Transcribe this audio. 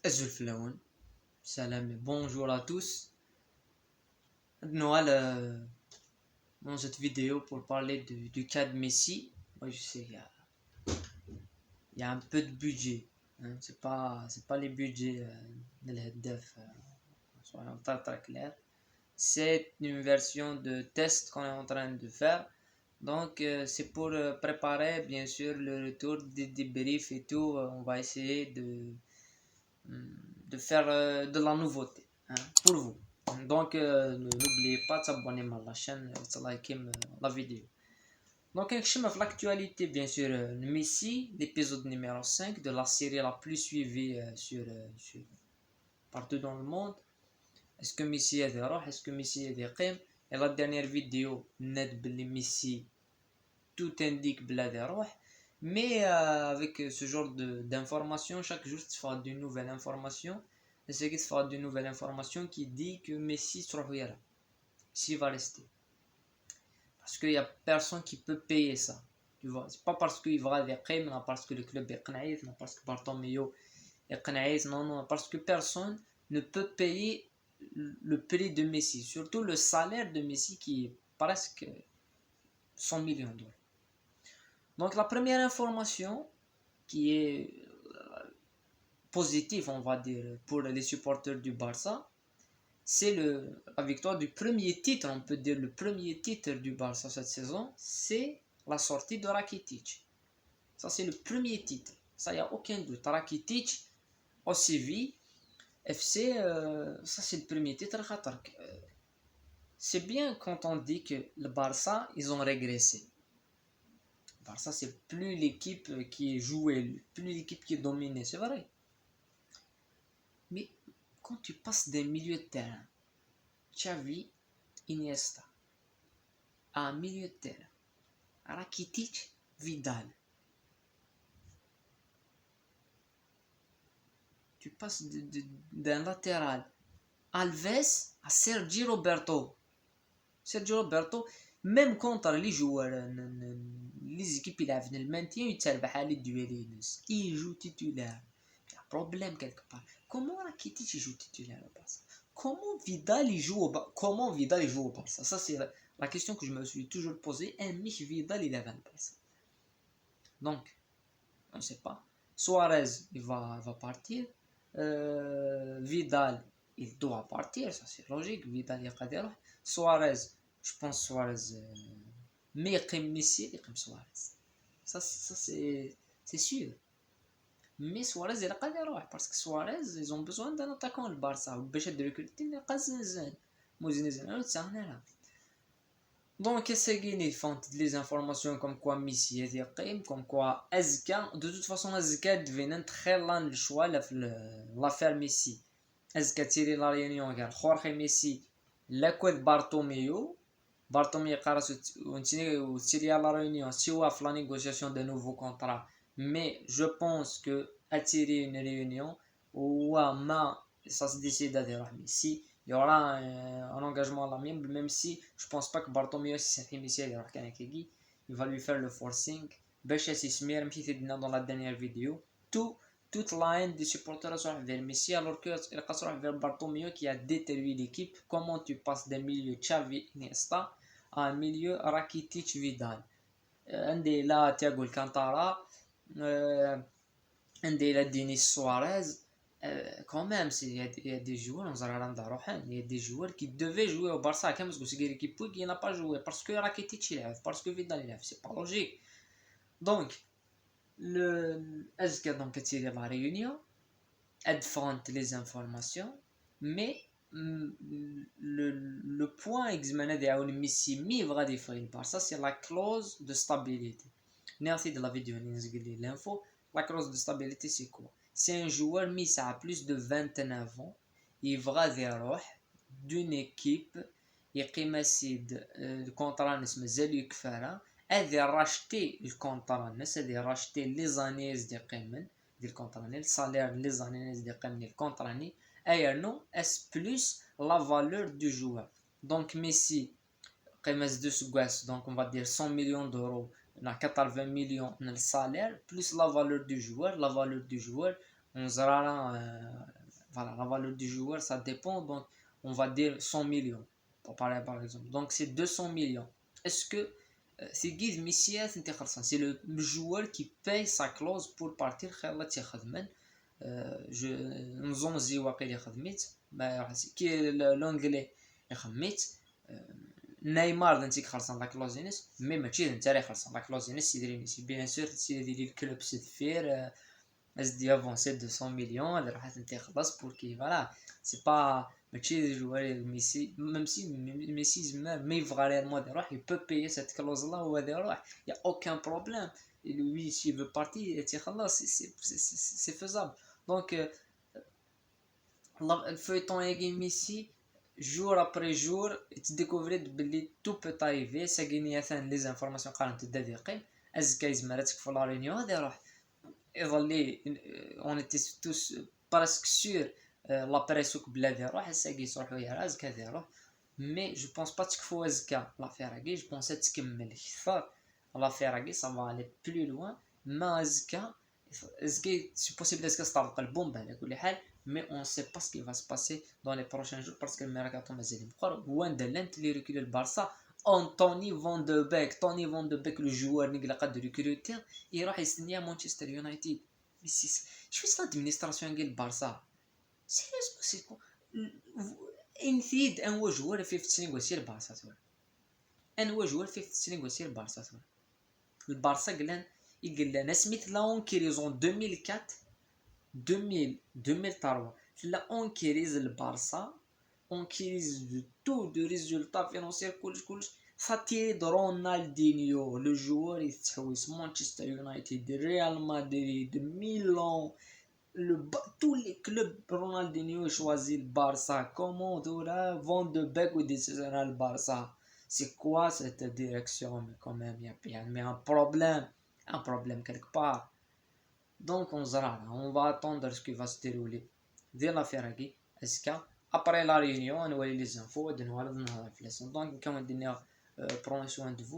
Azul Salam et bonjour à tous. Noël, dans cette vidéo pour parler du cas de Messi. Moi je sais, il y a un peu de budget. Hein. C'est pas les budgets de l'HDF, soyons très clairs. C'est une version de test qu'on est en train de faire. Donc c'est pour préparer bien sûr le retour des débriefs et tout. On va essayer de faire de la nouveauté, hein, pour vous. Donc n'oubliez pas de s'abonner à la chaîne et de liker la vidéo. Donc l'actualité bien sûr Messi, l'épisode numéro 5 de la série la plus suivie partout dans le monde. Est-ce que Messi a des roح? Est-ce que Messi a des قيم? Et la dernière vidéo net de Messi, tout indique بلا des roح. Mais avec ce genre d'informations, chaque jour tu feras de nouvelles informations. Et c'est qu'il fera de nouvelles informations qui dit que Messi sera là. Messi va rester. Parce qu'il n'y a personne qui peut payer ça. Tu vois, c'est pas parce qu'il va avec Qim, non parce que le club est qnaïf, non parce que Bartomeu est qnaïf, non, parce que personne ne peut payer le prix de Messi. Surtout le salaire de Messi qui est presque 100 millions d'euros. Donc la première information qui est positive, on va dire, pour les supporters du Barça, c'est la victoire du premier titre, on peut dire le premier titre du Barça cette saison, c'est la sortie de Rakitic. Ça c'est le premier titre, ça il n'y a aucun doute. Rakitic au Séville FC, ça c'est le premier titre. C'est bien quand on dit que le Barça, ils ont régressé. Le Barça c'est plus l'équipe qui est jouée, plus l'équipe qui est dominée, c'est vrai. Mais quand tu passes des milieux de terrain, Xavi, Iniesta, à un milieu de terrain, Rakitic, Vidal, tu passes d'un latéral Alves à Sergi Roberto. Sergi Roberto, même contre les joueurs, les équipes qui ont le maintien, il joue titulaire. Il y a un problème quelque part. Comment Rakitic joue titulaire au Barça? Comment Vidal joue au Barça? Ça c'est la question que je me suis toujours posée. Un Mich Vidal il avait le Barça. Donc, on ne sait pas. Suarez il va partir. Vidal il doit partir, ça c'est logique. Vidal il y a Suarez, je pense Suarez mais Messi et comme Suarez. Ça c'est sûr. Mais Suarez il a يروح parce que Suarez ils ont besoin d'un attaquant le Barça باش recruter زين موزين زين. Donc ils font les informations comme quoi Messi est يقيم, comme quoi Azka, de toute façon Azka devient très lent le choix l'affaire Messi. Azka tire la réunion قال Jorge Messi لكود Bartomeu قرص وتيري la réunion سوا في la négociation de nouveaux contrats. Mais je pense que attirer une réunion ou ça se décide à dire Messi, il y aura un engagement à l'amiable, même si je pense pas que Bartomeu il va lui faire le forcing. Dans la dernière vidéo, toute la haine des supporters sont vers Messi, alors que vers Bartomeu qui a détruit l'équipe. Comment tu passes d'un milieu Xavi Iniesta à un milieu Rakitic Vidal? عندي لا تياغو الكانتارا, عندي لا دينيس سواريز. Quand même, il y a des joueurs, il y a des joueurs qui devaient jouer au Barça, parce que c'est une équipe qui n'a pas joué, parce que Rakitic il lève, parce que Vidal il lève, c'est pas logique. Donc, est-ce qu'il a tiré la réunion, elle défend les informations, mais le point examiné de Messi, va défendre le Barça, c'est la clause de stabilité. Merci de la vidéo, l'info. La clause de stabilité, c'est quoi? C'est un joueur mis à plus de 29 ans, il va d'une équipe, il le contrat de Zélie Kfara, elle a racheté le contrat, elle a racheté les années de contrat, le salaire les années de contrat, et non, est plus la valeur du joueur. Donc Messi, donc on va dire 100 millions d'euros, on a 80 millions de salaire, plus la valeur du joueur, on sera voilà, la valeur du joueur, ça dépend. Donc, on va dire 100 millions, pour parler par exemple. Donc, c'est 200 millions. Est-ce que c'est Guiz Messia c'est le joueur qui paye sa clause pour partir خيالات يخدم je نظن زي واقيلا خدميت ما كي لونجلي خميت نيمار انت خلصان لا كلوزينيس مي ماشي انت راه خلصان لا كلوزينيس سيدي ميسي بيان سور سيدي لي الكلوب سيدفير as dit avancer 200 millions elle راح تخلص pour qui voilà c'est pas ماشي joueur Messi même si Messi ما يبغى réellement يروح il peut payer cette clause là وهذا يروح y a aucun problème et lui s'il veut partir تخلص c'est faisable donc le feuilleton يجي Messi jour après jour تديكوفري بلي tout peut arriver ساقيني مثلا لي زانفورماسيون قارنت الدقيقين ازكا يزمر تكفى لا رينيون هذا يروح يظل on était tous presque sûrs لا بريسوك بلادي يروح ساقي يروحوا يا ازكا هذا يروح مي جو بونس با تكفو ازكا لافير هاكي جو بونس تكمل اكثر لافير هاكي سا فا الي بلو لوان ما ازكا سي بوسيبل ازكا تطرق البومب على كل حال مي اون سي با سكي فا سباسي دون لي بروشين جور باسكو الميركاتو مازال مقرب وندلنت لي ريكولي البارسا Anthony Van de Beek, Tony Van de Beek, le joueur qui a de recruter, il va signer à Manchester United. Mais je suis l'administration de Barça. Sérieusement, c'est quoi? Un joueur في négocier le Barça. Un joueur في négocier le Barça. Le Barça il a Smith là on crise en 2004, 2003. Là on crise le Barça. On crise de tout de résultats financiers كلش فاتيري رونالدينيو لو جوار يتحوس مانشستر يونايتد ريال مدريد ميلان tous les clubs Ronaldinho choisit le Barça comment Dora Van de Beek ou décisionnel le Barça c'est quoi cette direction mais quand même il y a un problème quelque part donc on va attendre ce qui va se dérouler dès l'affaire هاكي اسكا après la réunion, on va les infos, on va les donc comme on dit, prenez soin de vous.